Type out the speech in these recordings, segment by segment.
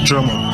good drummer.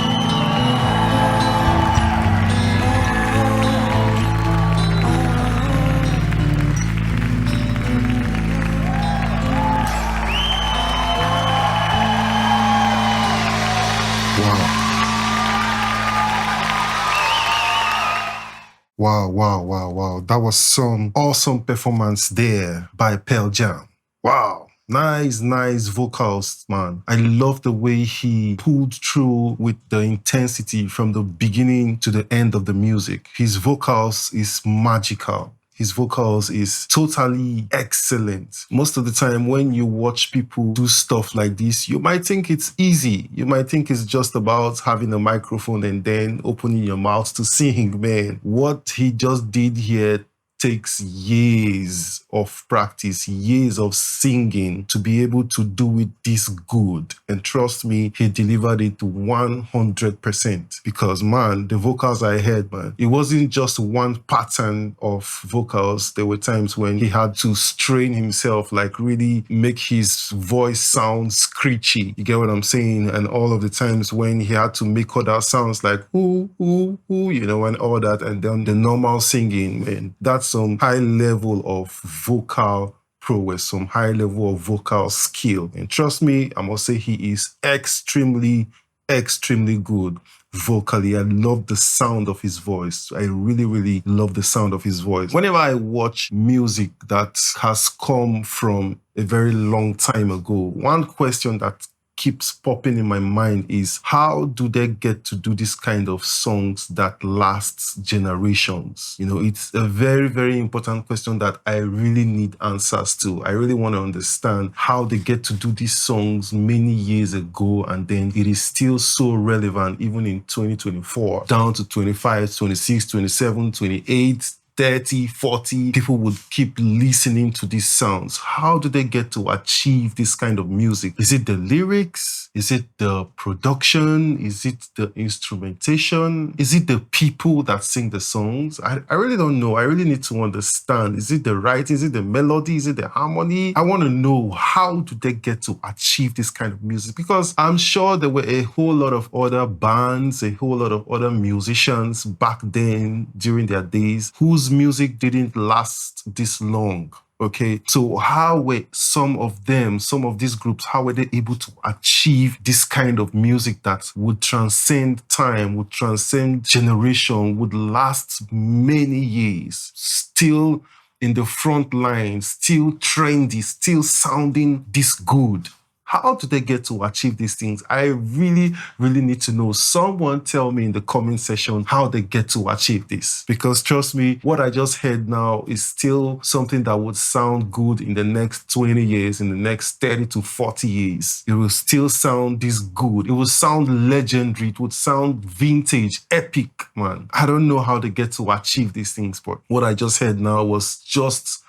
Wow. That was some awesome performance there by Pearl Jam. Wow. Nice vocals, man. I love the way he pulled through with the intensity from the beginning to the end of the music. His vocals is magical. His vocals is totally excellent. Most of the time when you watch people do stuff like this, you might think it's easy. You might think it's just about having a microphone and then opening your mouth to sing, man. What he just did here takes years of practice, years of singing to be able to do it this good. And trust me, he delivered it 100%. Because, man, the vocals I heard, man, it wasn't just one pattern of vocals. There were times when he had to strain himself, like really make his voice sound screechy. You get what I'm saying? And all of the times when he had to make other sounds like ooh, you know, and all that. And then the normal singing, man, that's some high level of vocal prowess, some high level of vocal skill. And trust me, I must say he is extremely good vocally. I love the sound of his voice. I really love the sound of his voice. Whenever I watch music that has come from a very long time ago, one question that keeps popping in my mind is, how do they get to do this kind of songs that lasts generations? You know, it's a very important question that I really need answers to. I really want to understand how they get to do these songs many years ago and then it is still so relevant even in 2024, down to 25, 26, 27, 28, 30, 40, people would keep listening to these sounds. How do they get to achieve this kind of music? Is it the lyrics? Is it the production? Is it the instrumentation? Is it the people that sing the songs? I really don't know. I really need to understand. Is it the writing? Is it the melody? Is it the harmony? I want to know, how do they get to achieve this kind of music? Because I'm sure there were a whole lot of other bands, a whole lot of other musicians back then during their days whose music didn't last this long. Okay, so how were some of these groups, how were they able to achieve this kind of music that would transcend time, would transcend generation, would last many years, still in the front line, still trendy, still sounding this good? How do they get to achieve these things? I really need to know. Someone tell me in the comment section how they get to achieve this. Because trust me, what I just heard now is still something that would sound good in the next 20 years, in the next 30 to 40 years. It will still sound this good. It will sound legendary. It would sound vintage, epic, man. I don't know how they get to achieve these things, but what I just heard now was just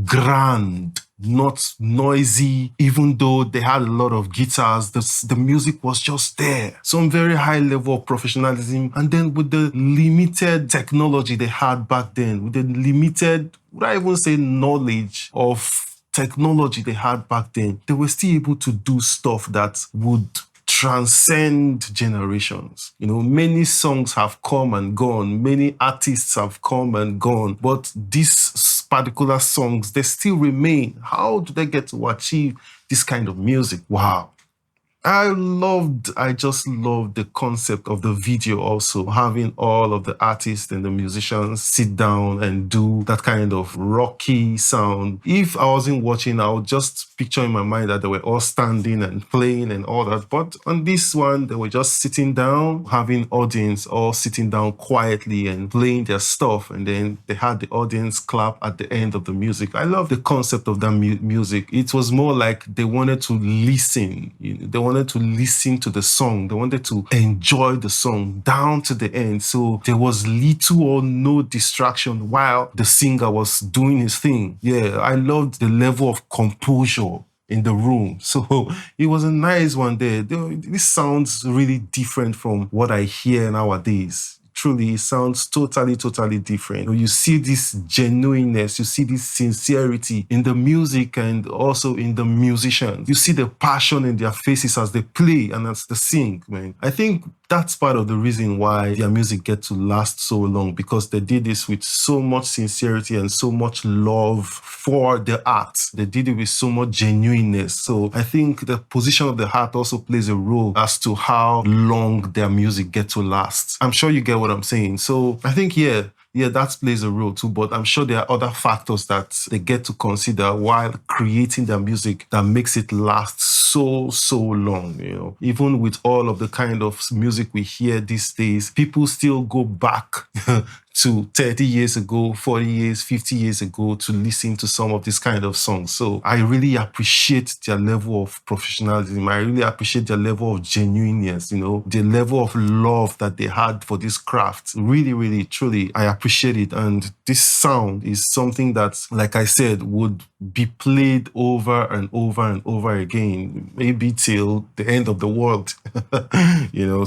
grand, not noisy, even though they had a lot of guitars. The music was just there. Some very high level of professionalism. And then with the limited technology they had back then, with the limited, would I even say knowledge of technology they had back then, they were still able to do stuff that would transcend generations. You know, many songs have come and gone, many artists have come and gone, but these particular songs, they still remain. How do they get to achieve this kind of music? Wow. I just loved the concept of the video also, having all of the artists and the musicians sit down and do that kind of rocky sound. If I wasn't watching, I would just picture in my mind that they were all standing and playing and all that. But on this one, they were just sitting down, having audience all sitting down quietly and playing their stuff. And then they had the audience clap at the end of the music. I love the concept of that music. It was more like they wanted to listen. They wanted to listen to the song. They wanted to enjoy the song down to the end. So there was little or no distraction while the singer was doing his thing. Yeah, I loved the level of composure in the room. So it was a nice one there. This sounds really different from what I hear nowadays. truly, it sounds totally, totally different. You see this genuineness, you see this sincerity in the music and also in the musicians. You see the passion in their faces as they play and as they sing, man. I think that's part of the reason why their music get to last so long, because they did this with so much sincerity and so much love for the art. They did it with so much genuineness. So I think the position of the heart also plays a role as to how long their music get to last. I'm sure you get what I'm saying. So I think, yeah, that plays a role too, but I'm sure there are other factors that they get to consider while creating their music that makes it last so long. Even with all of the kind of music we hear these days, people still go back to 30 years ago, 40 years, 50 years ago to listen to some of this kind of songs. So I really appreciate their level of professionalism. I really appreciate their level of genuineness, the level of love that they had for this craft. Really, really, truly, I appreciate it. And this sound is something that, like I said, would be played over and over and over again, maybe till the end of the world.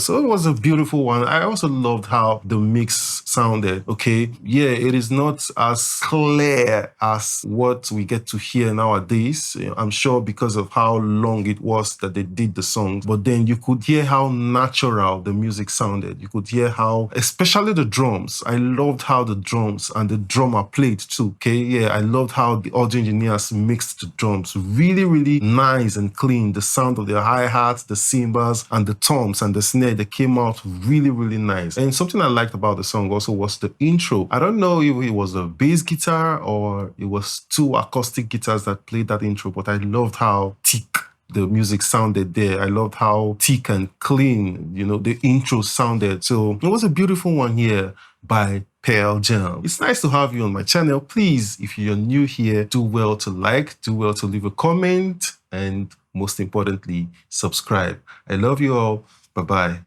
So it was a beautiful one. I also loved how the mix sounded. Okay, yeah, it is not as clear as what we get to hear nowadays. I'm sure because of how long it was that they did the songs, but then you could hear how natural the music sounded. You could hear how, especially the drums. I loved how the drums and the drummer played too. Okay, yeah, I loved how the audio engineers mixed the drums. Really, really nice and clean. The sound of the hi-hats, the cymbals, and the toms and the snare, they came out really, really nice. And something I liked about the song also was the intro. I don't know if it was a bass guitar or it was two acoustic guitars that played that intro, but I loved how thick the music sounded there. I loved how thick and clean, the intro sounded. So it was a beautiful one here by Pearl Jam. It's nice to have you on my channel. Please, if you're new here, do well to like, do well to leave a comment, and most importantly, subscribe. I love you all. Bye-bye.